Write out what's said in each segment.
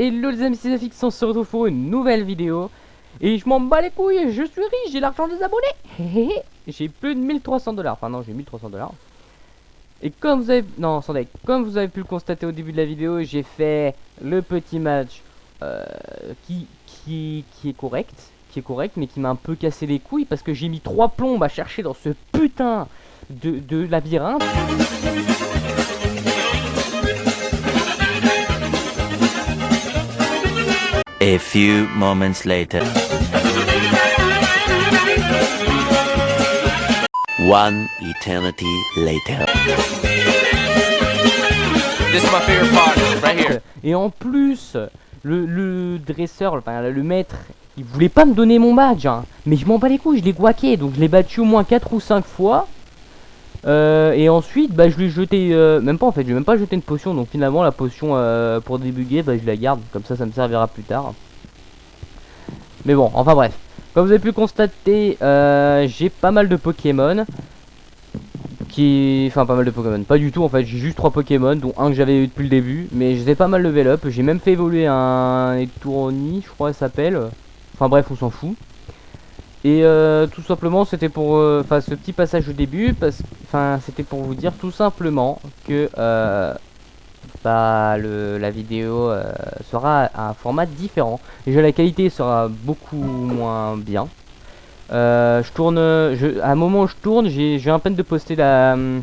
Hello les amis, c'est Zafix, on se retrouve pour une nouvelle vidéo. Et je m'en bats les couilles, je suis riche, j'ai l'argent des abonnés. J'ai plus de 1300 $, enfin non, j'ai 1300 $. Et comme vous avez... Non, attendez, comme vous avez pu le constater au début de la vidéo, j'ai fait le petit match qui est correct, mais qui m'a un peu cassé les couilles parce que j'ai mis 3 plombes à chercher dans ce putain de labyrinthe. A few moments later. One eternity later. This is my favorite part, right here. Et en plus, le dresseur, enfin le maître, il voulait pas me donner mon badge, hein. Mais je m'en bats les couilles, je l'ai guaqué, donc je l'ai battu au moins 4 ou 5 fois. Et ensuite, bah je lui ai jeté, même pas en fait, je lui ai même pas jeté une potion, donc finalement la potion pour débugger, bah je la garde, comme ça me servira plus tard. Mais bon, enfin bref, comme vous avez pu constater, j'ai pas mal de Pokémon. Enfin pas mal de Pokémon, pas du tout en fait, j'ai juste 3 Pokémon, dont un que j'avais eu depuis le début, mais je les ai pas mal level up, j'ai même fait évoluer un Etouroni, je crois ça s'appelle. Enfin bref, on s'en fout. Et tout simplement c'était pour enfin ce petit passage au début c'était pour vous dire tout simplement que la vidéo sera à un format différent. Déjà la qualité sera beaucoup moins bien. À un moment où je tourne, j'ai à peine de poster je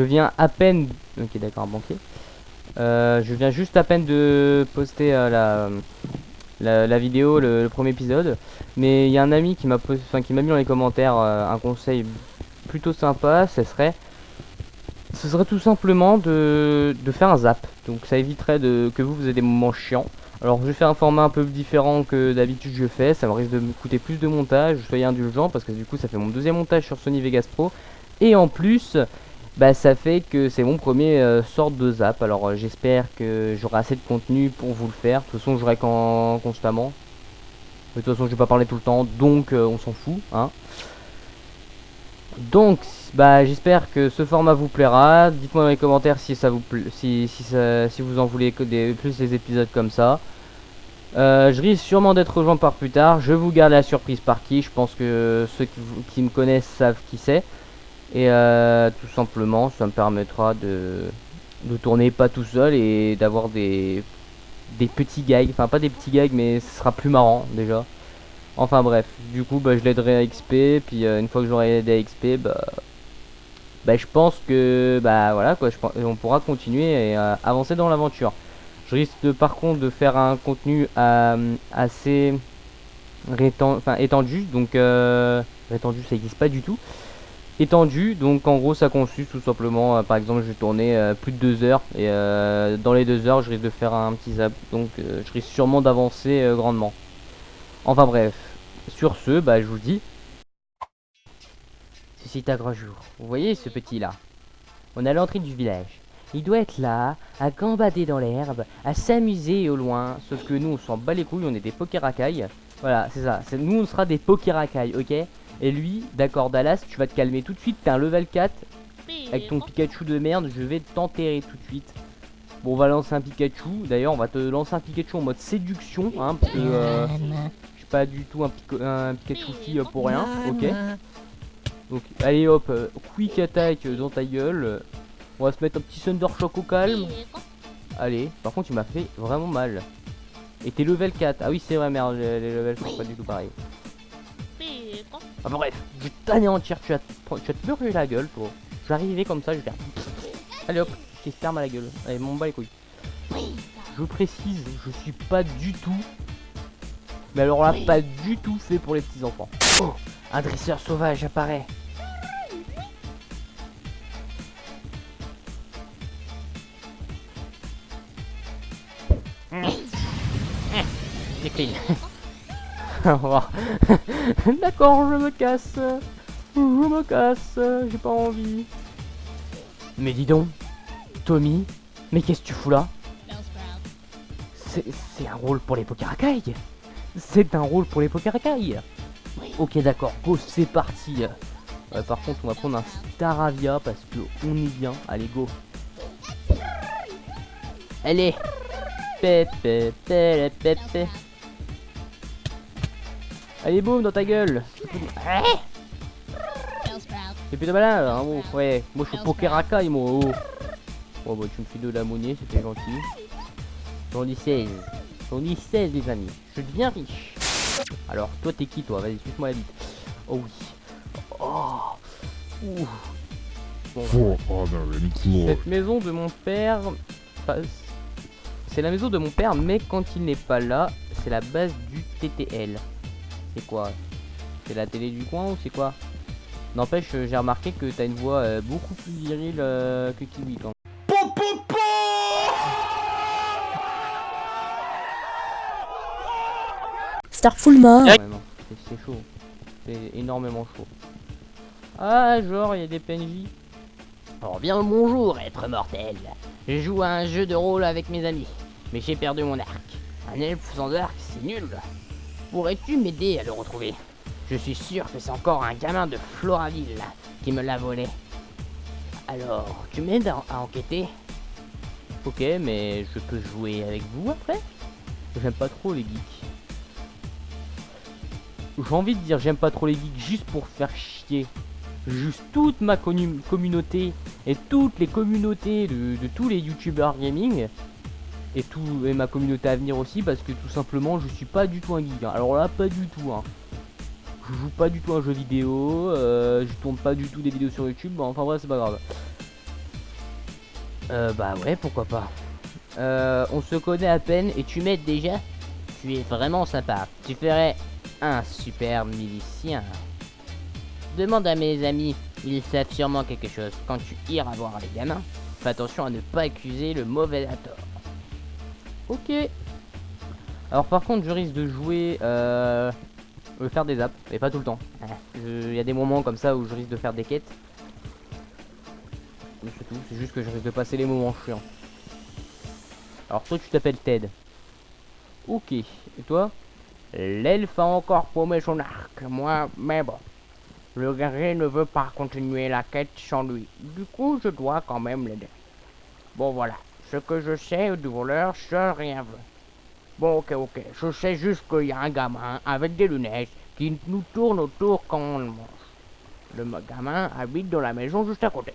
viens à peine. Ok d'accord, banquier. Je viens juste à peine de poster la vidéo, le premier épisode, mais il y a un ami qui m'a mis dans les commentaires un conseil plutôt sympa. Ce serait tout simplement de faire un zap, donc ça éviterait que vous ayez des moments chiants. Alors je vais faire un format un peu différent que d'habitude je fais, ça me risque de me coûter plus de montage, soyez indulgents parce que du coup ça fait mon deuxième montage sur Sony Vegas Pro, et en plus bah ça fait que c'est mon premier sorte de zap. Alors j'espère que j'aurai assez de contenu pour vous le faire. De toute façon j'aurai constamment. De toute façon je vais pas parler tout le temps, donc on s'en fout hein. Donc bah j'espère que ce format vous plaira. Dites-moi dans les commentaires si ça vous si vous en voulez plus des épisodes comme ça. Je risque sûrement d'être rejoint par plus tard. Je vous garde la surprise par qui. Je pense que ceux qui me connaissent savent qui c'est. Et tout simplement ça me permettra de tourner pas tout seul et d'avoir des petits gags, enfin pas des petits gags mais ce sera plus marrant déjà. Enfin bref, du coup bah je l'aiderai à XP, puis une fois que j'aurai aidé à XP bah je pense que bah voilà quoi, on pourra continuer et avancer dans l'aventure. Je risque par contre de faire un contenu assez étendu, donc rétendu ça n'existe pas du tout. Étendu, donc en gros ça consiste tout simplement, par exemple je vais tourner plus de 2 heures, et dans les 2 heures je risque de faire un petit zap, donc je risque sûrement d'avancer grandement. Enfin bref, sur ce, bah je vous dis, ceci est un grand jour. Vous voyez ce petit là, on est à l'entrée du village. Il doit être là, à gambader dans l'herbe, à s'amuser au loin, sauf que nous on s'en bat les couilles, on est des Pokéracailles. Voilà, c'est ça, nous on sera des Pokéracailles, ok? Et lui, d'accord Dallas, tu vas te calmer tout de suite, t'es un level 4. Avec ton Pikachu de merde, je vais t'enterrer tout de suite. Bon, on va lancer un Pikachu, d'ailleurs on va te lancer un Pikachu en mode séduction, hein, parce que je suis pas du tout un Pikachu fille pour rien, ok? Donc allez hop, quick attack dans ta gueule. On va se mettre un petit Thunder Shock au calme. Allez, par contre il m'a fait vraiment mal. Et t'es level 4, ah oui c'est vrai merde, les levels sont pas du tout pareils. Ah bah bref, je vais t'anéantir, tu vas te brûler la gueule toi. Je vais arriver comme ça, je vais faire... Allez hop, je t'esperme à la gueule. Allez, m'en bats les couilles. Je précise, je suis pas du tout... Mais alors là, pas du tout fait pour les petits enfants. Oh, un dresseur sauvage apparaît. Décline. Au revoir. D'accord, je me casse. J'ai pas envie. Mais dis donc, Tommy, mais qu'est-ce que tu fous là? C'est un rôle pour les Pokéracailles. C'est un rôle pour les Pokéracailles. Ok d'accord, go, c'est parti. Par contre on va prendre un Staravia parce que on est bien. Allez go. Allez. Allez, boum, dans ta gueule. C'est plutôt malin, là, hein, bon, ouais. Moi, je suis poker racaille, moi. Oh. Oh, bah, tu me fais de la monnaie, c'était gentil. J'en ai 16. J'en ai 16, les amis. Je deviens riche. Alors, toi, t'es qui, toi? Vas-y, suce-moi la bite. Oh oui. Oh. Ouh. Bon, For honor and glory. cette maison de mon père, enfin, c'est la maison de mon père, mais quand il n'est pas là, c'est la base du TTL. C'est quoi? C'est la télé du coin ou c'est quoi? N'empêche, j'ai remarqué que t'as une voix beaucoup plus virile que Kiwi quand même. Starfulma. Ouais, non, c'est chaud. C'est énormément chaud. Ah, genre, il y a des PNJ. Alors, bien le bonjour, être mortel. Je joue à un jeu de rôle avec mes amis, mais j'ai perdu mon arc. Un elfe sans arc, c'est nul. Pourrais-tu m'aider à le retrouver? Je suis sûr que c'est encore un gamin de Floraville qui me l'a volé. Alors, tu m'aides à enquêter? Ok, mais je peux jouer avec vous après? J'aime pas trop les geeks. J'ai envie de dire j'aime pas trop les geeks juste pour faire chier. Juste toute ma communauté et toutes les communautés de tous les youtubeurs gaming et ma communauté à venir aussi, parce que tout simplement je suis pas du tout un geek, hein. Alors là, pas du tout, hein. Je joue pas du tout à un jeu vidéo, je tourne pas du tout des vidéos sur YouTube, enfin bref, c'est pas grave. Bah ouais, pourquoi pas. On se connaît à peine et tu m'aides déjà? Tu es vraiment sympa. Tu ferais un super milicien. Demande à mes amis, ils savent sûrement quelque chose. Quand tu iras voir les gamins, fais attention à ne pas accuser le mauvais à tort. Ok. Alors par contre, je risque de jouer, faire des apps, mais pas tout le temps. Il y a des moments comme ça où je risque de faire des quêtes. C'est tout, c'est juste que je risque de passer les moments chiants. Alors toi, tu t'appelles Ted. Ok, et toi? L'elfe a encore paumé son arc, moi, mais bon. Le guerrier ne veut pas continuer la quête sans lui. Du coup, je dois quand même l'aider. Bon, voilà. Ce que je sais du voleur, je rien veux. Bon, ok. Je sais juste qu'il y a un gamin avec des lunettes qui nous tourne autour quand on le mange. Le gamin habite dans la maison juste à côté.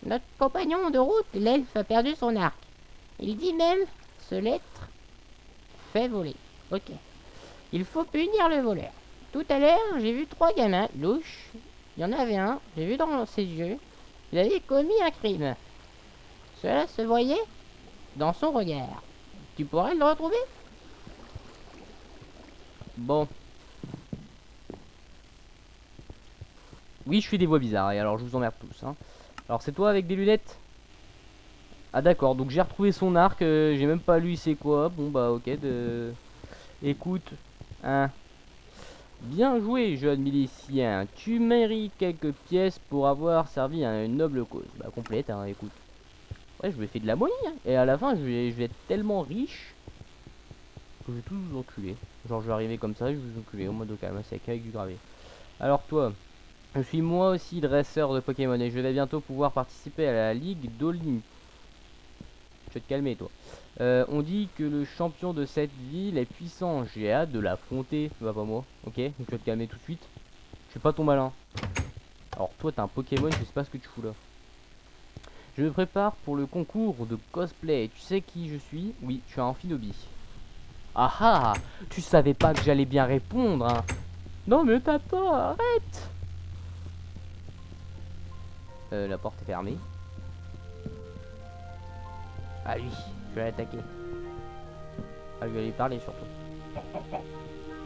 Notre compagnon de route, l'elfe, a perdu son arc. Il dit même se l'être fait voler. Ok. Il faut punir le voleur. Tout à l'heure, j'ai vu 3 gamins louches. Il y en avait un, j'ai vu dans ses yeux. Il avait commis un crime. Cela se voyait dans son regard. Tu pourrais le retrouver? Bon. Oui, je fais des voix bizarres, et alors je vous emmerde tous, hein. Alors c'est toi avec des lunettes? Ah d'accord, donc j'ai retrouvé son arc, j'ai même pas lu c'est quoi. Bon bah ok, écoute, hein. Bien joué, jeune milicien. Tu mérites quelques pièces pour avoir servi à une noble cause. Bah complète, hein, écoute. Ouais, je lui ai fait de la monnaie, hein. Et à la fin, je vais être tellement riche que je vais tous vous enculer. Genre je vais arriver comme ça, je vais vous enculer au mode au calme, c'est avec du gravé. Alors toi, je suis moi aussi dresseur de Pokémon et je vais bientôt pouvoir participer à la Ligue d'Olympe. Je vais te calmer toi. On dit que le champion de cette ville est puissant. J'ai hâte de l'affronter. Bah pas moi. Ok, donc je vais te calmer tout de suite. Je suis pas ton malin. Alors toi t'as un Pokémon, je sais pas ce que tu fous là. Je me prépare pour le concours de cosplay. Tu sais qui je suis? Oui, je suis un Amphinobi. Ah ah, tu savais pas que j'allais bien répondre, hein. Non mais t'as pas, arrête. La porte est fermée. Ah lui, je vais l'attaquer. Ah, je vais lui parler surtout.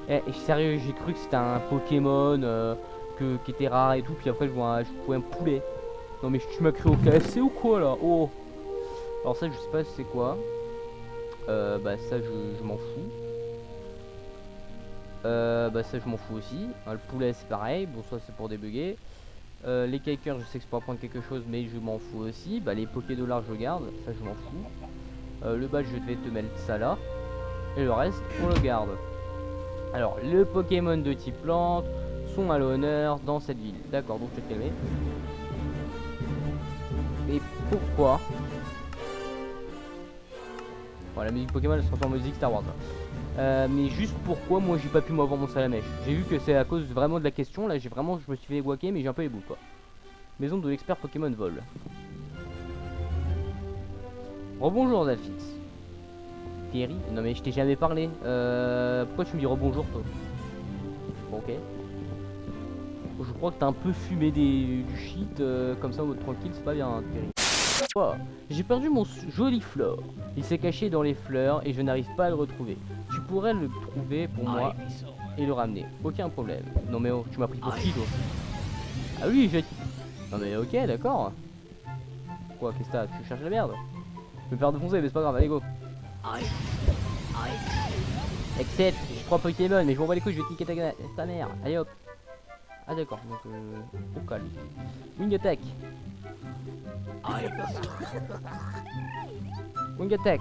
Eh, sérieux, j'ai cru que c'était un Pokémon qui était rare et tout, puis après je vois un poulet. Non mais tu m'as créé au KFC ou quoi là? Oh. Alors ça je sais pas c'est quoi. Bah ça je m'en fous. Bah ça je m'en fous aussi. Le poulet c'est pareil, bon ça c'est pour débugger. Les kikers je sais que c'est pour apprendre quelque chose mais je m'en fous aussi. Bah les Pokédollars je garde, ça je m'en fous. Le badge je vais te mettre ça là. Et le reste on le garde. Alors le Pokémon de type plante sont à l'honneur dans cette ville. D'accord, donc je vais te calmer. Mais pourquoi? Bon, la musique Pokémon elle se transforme en musique Star Wars là. Mais juste pourquoi moi j'ai pas pu m'avoir mon salamèche? J'ai vu que c'est à cause vraiment de la question. Là je me suis fait guaquer mais j'ai un peu les boules quoi. Maison de l'expert Pokémon vol. Rebonjour Zalfix. Terry? Non mais je t'ai jamais parlé. Pourquoi tu me dis rebonjour toi? Bon ok. Je crois que t'as un peu fumé du shit comme ça en mode tranquille, c'est pas bien hein, Terry. Oh, j'ai perdu mon joli Flore. Il s'est caché dans les fleurs et je n'arrive pas à le retrouver. Tu pourrais le trouver pour moi et le ramener. Aucun problème. Non mais oh, tu m'as pris pour qui toi? Ah oui, je... Non mais ok, d'accord. Quoi, qu'est-ce que t'as? Tu cherches la merde? Je vais me faire défoncer mais c'est pas grave, allez go. Accept, j'ai 3 Pokémon mais je m'en bats les couilles, je vais niquer ta mère. Allez hop. Ah d'accord, donc au calme. Wing attack. Wing attack.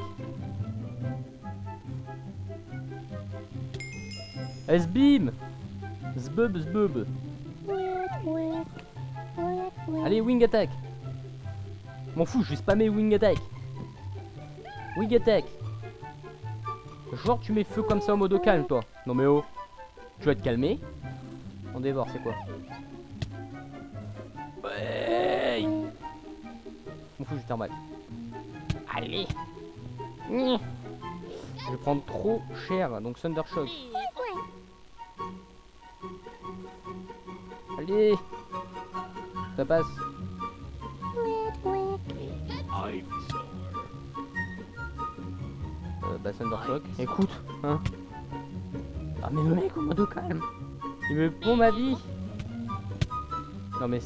S-beam. Zbub zbub. Allez wing attack. M'en fous, je vais spammer wing attack. Wing attack. Genre tu mets feu comme ça en mode au calme toi. Non mais oh. Tu vas te calmer. On dévore, c'est quoi? Ouais. M'en fous, je vais faire mal. Allez. Je vais prendre trop cher, donc Thundershock. Allez. Ça passe. Bah Thundershock. Écoute, hein. Ah mais le mec, au mode calme. Il me pond ma vie. Non mais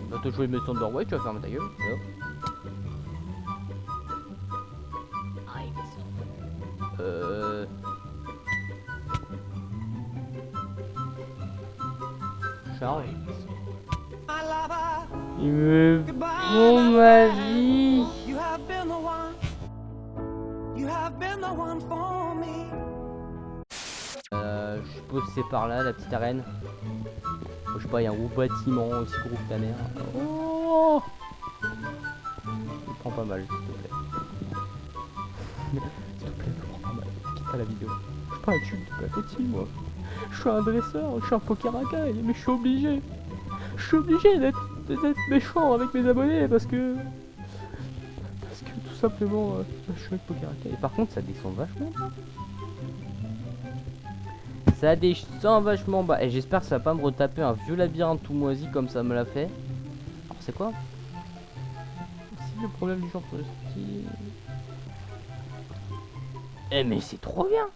va te jouer mes Thunder, ouais tu vas fermer ta gueule. Charles. Il me pond ma vie. Je suppose que c'est par là la petite arène. Je sais pas, il y a un gros bâtiment aussi gros que ta mère. Oh, il prend pas mal, s'il te plaît. S'il te plaît, il prend pas mal. Quitte pas la vidéo. Je suis pas un tube de clacotis, moi. Je suis un dresseur, je suis un Pokéraka, mais je suis obligé. Je suis obligé d'être méchant avec mes abonnés parce que tout simplement, je suis avec Pokéraka. Et par contre, ça descend vachement bas. Ça descend vachement bas. Et j'espère que ça va pas me retaper un vieux labyrinthe tout moisi comme ça me l'a fait. Alors c'est quoi? C'est le problème du genre pour le style. Eh mais c'est trop bien.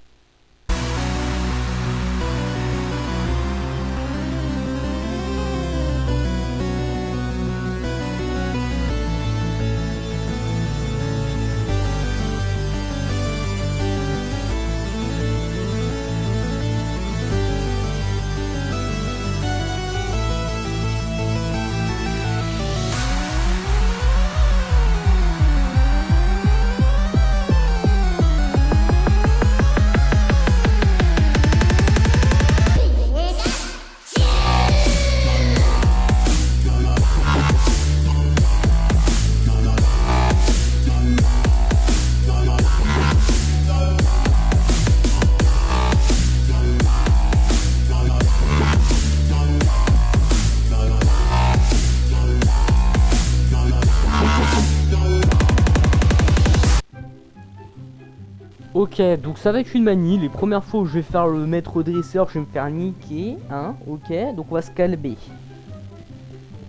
Ok, donc ça va être une manie. Les premières fois où je vais faire le maître dresseur, je vais me faire niquer, hein. Ok, donc on va se calmer.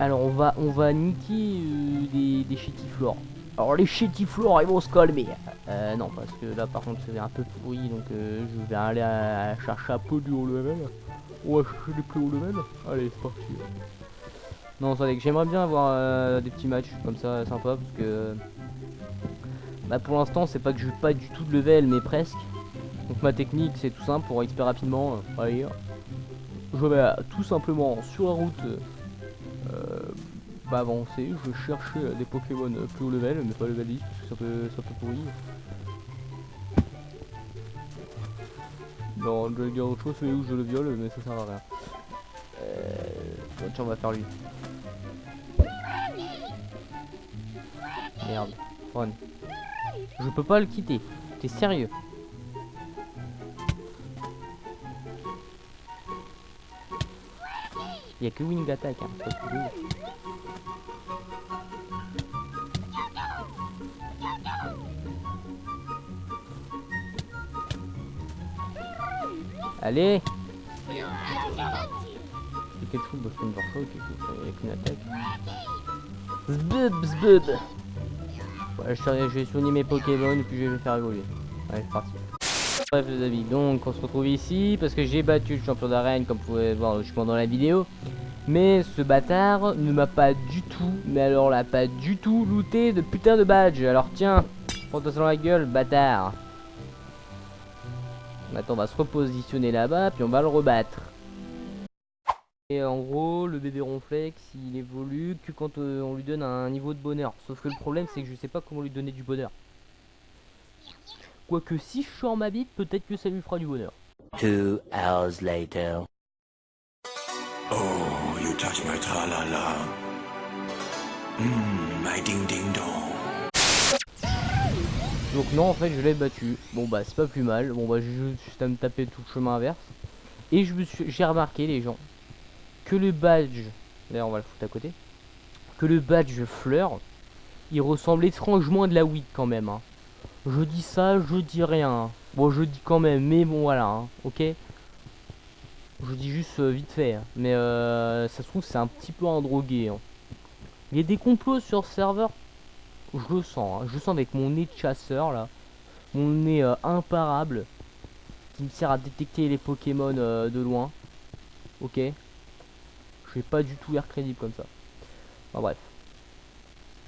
Alors on va niquer des chétiflores. Alors les chétiflores ils vont se calmer. Non, parce que là par contre c'est un peu pourri, donc je vais aller chercher un peu du haut level. On va chercher des plus haut level. Allez, c'est parti. Non, c'est vrai que j'aimerais bien avoir des petits matchs comme ça sympa parce que bah pour l'instant c'est pas que je joue pas du tout de level mais presque. Donc ma technique c'est tout simple pour XP rapidement. Allez, je vais tout simplement sur la route avancer. Je vais chercher des Pokémon plus haut level mais pas level 10 parce que ça peut pourrir. Non, je vais dire autre chose, c'est où je le viole mais ça sert à rien. Tiens, on va faire lui. Merde. Ron. Je peux pas le quitter. T'es sérieux? Il y a que Wing Attack, hein. Pas que deux. Allez. C'est quelque chose, bah, je peux me voir ça, avec une attaque. Zbub, zbub. Ouais, je vais soigner mes Pokémon et puis je vais les faire évoluer. Allez, c'est parti. Bref les amis, donc on se retrouve ici parce que j'ai battu le champion d'arène comme vous pouvez voir justement dans la vidéo. Mais ce bâtard ne m'a pas du tout, mais alors là pas du tout looté de putain de badge. Alors tiens, prends-toi dans la gueule bâtard. Maintenant on va se repositionner là-bas puis on va le rebattre. Et en gros le bébé ronflex il évolue que quand on lui donne un niveau de bonheur. Sauf que le problème c'est que je sais pas comment lui donner du bonheur. Quoique si je suis en ma bite, peut-être que ça lui fera du bonheur. 2 hours later. Oh, you touch my tra-la-la. My ding-ding-dong. Donc non en fait je l'ai battu. Bon bah c'est pas plus mal. Bon bah j'ai juste à me taper tout le chemin inverse. Et j'ai remarqué les gens que le badge, d'ailleurs on va le foutre à côté, que le badge fleur, il ressemble étrangement à de la weed quand même hein. Je dis ça, je dis rien. Bon je dis quand même, mais bon voilà hein, ok. Je dis juste vite fait hein. Mais ça se trouve c'est un petit peu un drogué hein. Il y a des complots sur ce serveur. Je le sens hein. Je le sens avec mon nez de chasseur là. Mon nez imparable qui me sert à détecter les Pokémon de loin. Ok. Je vais pas du tout l'air crédible comme ça. Enfin bref.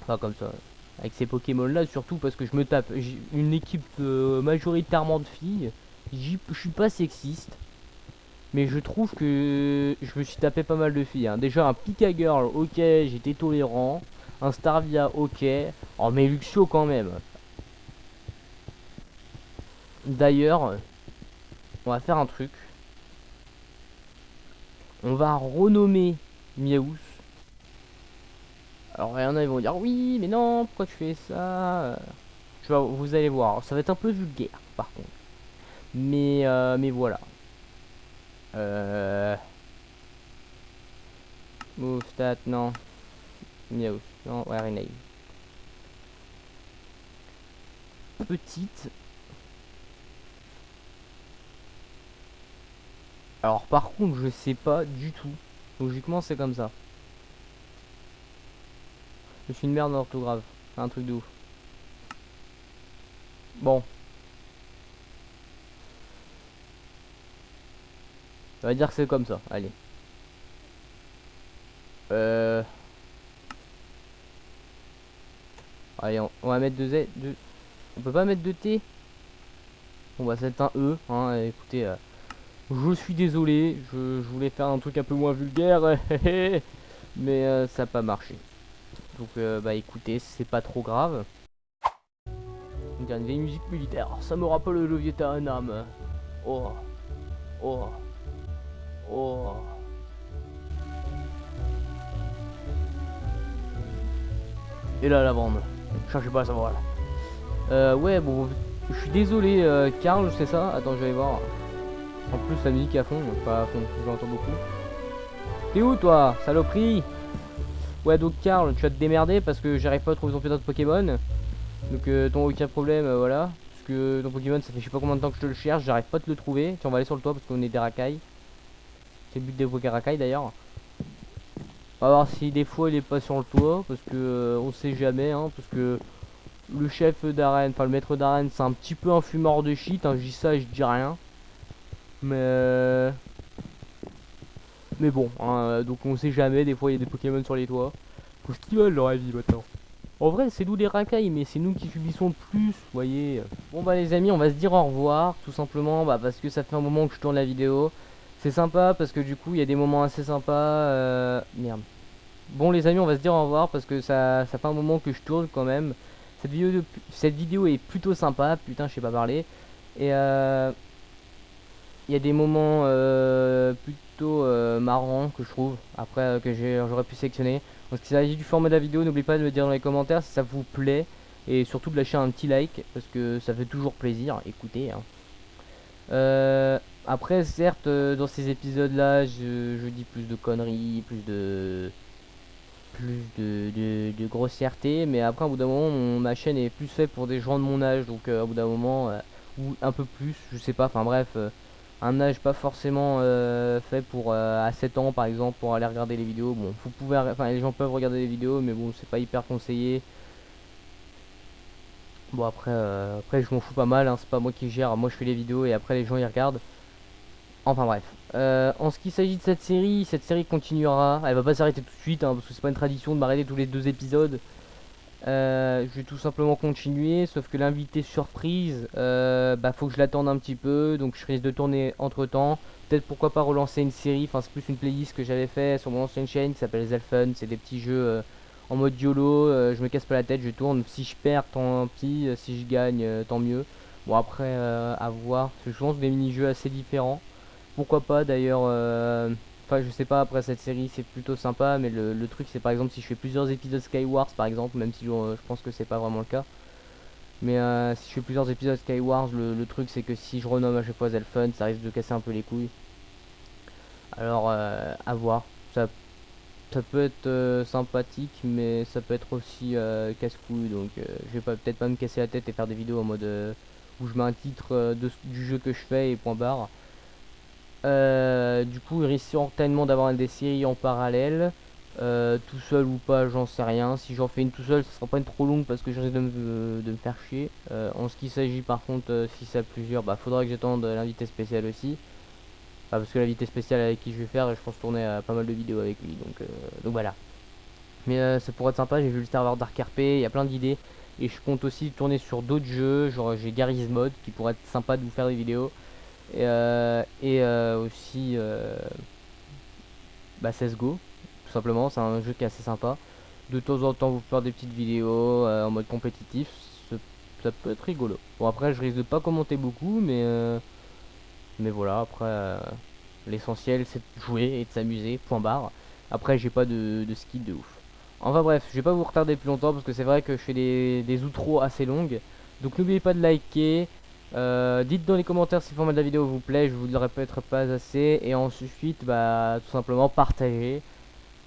Enfin comme ça. Avec ces Pokémon là surtout parce que je me tape une équipe majoritairement de filles. Je suis pas sexiste. Mais je trouve que je me suis tapé pas mal de filles hein. Déjà un Pika Girl, ok, j'étais tolérant. Un Starvia, ok. Oh mais Luxio quand même. D'ailleurs, on va faire un truc. On va renommer Miaous. Alors il y en a ils vont dire oui mais non pourquoi tu fais ça. Vous allez voir, ça va être un peu vulgaire par contre. Mais voilà. Move stat non. Miaous non ouais rename. Petite. Alors par contre je sais pas du tout. Logiquement c'est comme ça. Je suis une merde d'orthographe. Un truc de ouf. Bon. On va dire que c'est comme ça. Allez. Allez on va mettre 2 Z. On peut pas mettre de T. Bon bah c'est un E. Hein, écoutez. Je suis désolé. Je voulais faire un truc un peu moins vulgaire. Mais ça n'a pas marché. Donc bah écoutez, c'est pas trop grave. On dirait une vieille musique militaire. Ça me rappelle le Vietnam. Oh. Oh. Oh. Et là la bande. Cherchez pas à savoir là. Ouais bon. Je suis désolé Karl, c'est ça. Attends je vais voir. En plus la musique est à fond. Pas à fond, je l'entends beaucoup. T'es où toi, saloperie? Ouais donc Karl, tu vas te démerder parce que j'arrive pas à trouver ton putain de Pokémon. Donc ton aucun problème, voilà. Parce que ton Pokémon ça fait je sais pas combien de temps que je te le cherche, j'arrive pas à te le trouver. Tiens on va aller sur le toit parce qu'on est des racailles. C'est le but des Poké-racailles d'ailleurs. On va voir si des fois il est pas sur le toit parce que on sait jamais hein, parce que le chef d'arène, enfin le maître d'arène c'est un petit peu un fumeur de shit, hein, je dis ça et je dis rien. Mais bon, hein, donc on sait jamais, des fois il y a des Pokémon sur les toits. Faut ce qu'ils veulent leur avis maintenant. En vrai c'est nous des racailles mais c'est nous qui subissons le plus, vous voyez. Bon bah les amis on va se dire au revoir tout simplement bah, parce que ça fait un moment que je tourne la vidéo. C'est sympa parce que du coup il y a des moments assez sympas. Merde. Bon les amis on va se dire au revoir parce que ça fait un moment que je tourne quand même. Cette vidéo est plutôt sympa, putain je sais pas parler. Et il y a des moments plutôt marrants que je trouve, après que j'aurais pu sélectionner. En ce qui s'agit du format de la vidéo, n'oubliez pas de me dire dans les commentaires si ça vous plaît. Et surtout de lâcher un petit like, parce que ça fait toujours plaisir, écoutez. Hein. Après, certes, dans ces épisodes-là, je dis plus de conneries, plus de grossièreté, mais après, au bout d'un moment, ma chaîne est plus faite pour des gens de mon âge, donc au bout d'un moment, ou un peu plus, je sais pas, enfin bref, un âge pas forcément fait pour à 7 ans par exemple, pour aller regarder les vidéos. Bon, vous pouvez, enfin, les gens peuvent regarder les vidéos, mais bon, c'est pas hyper conseillé. Bon après je m'en fous pas mal, hein, c'est pas moi qui gère, moi je fais les vidéos et après les gens ils regardent. Enfin bref. En ce qui s'agit de cette série continuera. Elle va pas s'arrêter tout de suite, hein, parce que c'est pas une tradition de m'arrêter tous les 2 épisodes. Je vais tout simplement continuer, sauf que l'invité surprise, bah faut que je l'attende un petit peu, donc je risque de tourner entre temps. Peut-être pourquoi pas relancer une série, enfin c'est plus une playlist que j'avais fait sur mon ancienne chaîne qui s'appelle Zelfun, c'est des petits jeux en mode YOLO, je me casse pas la tête, je tourne, si je perds tant pis, si je gagne tant mieux. Bon après à voir, je pense des mini-jeux assez différents. Pourquoi pas d'ailleurs, enfin je sais pas, après cette série c'est plutôt sympa, mais le truc c'est par exemple si je fais plusieurs épisodes Skywars par exemple, même si je pense que c'est pas vraiment le cas. Mais si je fais plusieurs épisodes Skywars, le truc c'est que si je renomme à chaque fois Zelfun, ça risque de casser un peu les couilles. Alors à voir, ça peut être sympathique, mais ça peut être aussi casse-couille, donc je vais peut-être pas me casser la tête et faire des vidéos en mode où je mets un titre du jeu que je fais et point barre. Du coup, il risque certainement d'avoir des séries en parallèle, tout seul ou pas, j'en sais rien. Si j'en fais une tout seul, ça sera pas une trop longue parce que je risque de me faire chier. En ce qui s'agit par contre, si c'est à plusieurs, bah faudra que j'attende l'invité spécial aussi. Enfin, parce que l'invité spécial avec qui je vais faire, je pense tourner pas mal de vidéos avec lui, donc voilà. Mais ça pourrait être sympa, j'ai vu le serveur Dark RP, il y a plein d'idées. Et je compte aussi tourner sur d'autres jeux, genre j'ai Garry's Mod qui pourrait être sympa de vous faire des vidéos. Et aussi bah, CSGO, tout simplement, c'est un jeu qui est assez sympa. De temps en temps vous faire des petites vidéos en mode compétitif, ça peut être rigolo. Bon après je risque de pas commenter beaucoup, mais voilà, après l'essentiel c'est de jouer et de s'amuser, point barre. Après j'ai pas de skill de ouf. Enfin bref, je vais pas vous retarder plus longtemps parce que c'est vrai que je fais des outros assez longues. Donc n'oubliez pas de liker. Dites dans les commentaires si le format de la vidéo vous plaît, je vous le répéterai pas assez. Et ensuite, bah tout simplement partagez.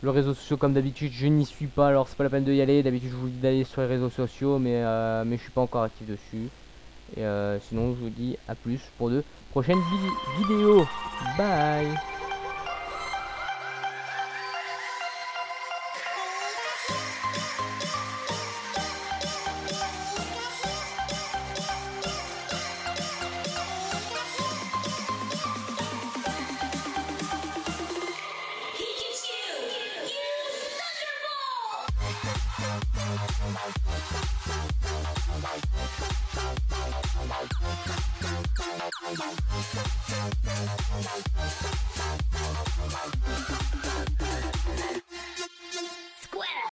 Le réseau social comme d'habitude, je n'y suis pas, alors c'est pas la peine d'y aller. D'habitude je vous dis d'aller sur les réseaux sociaux, mais je suis pas encore actif dessus. Et sinon je vous dis à plus pour de prochaines vidéos. Bye. Thunderball!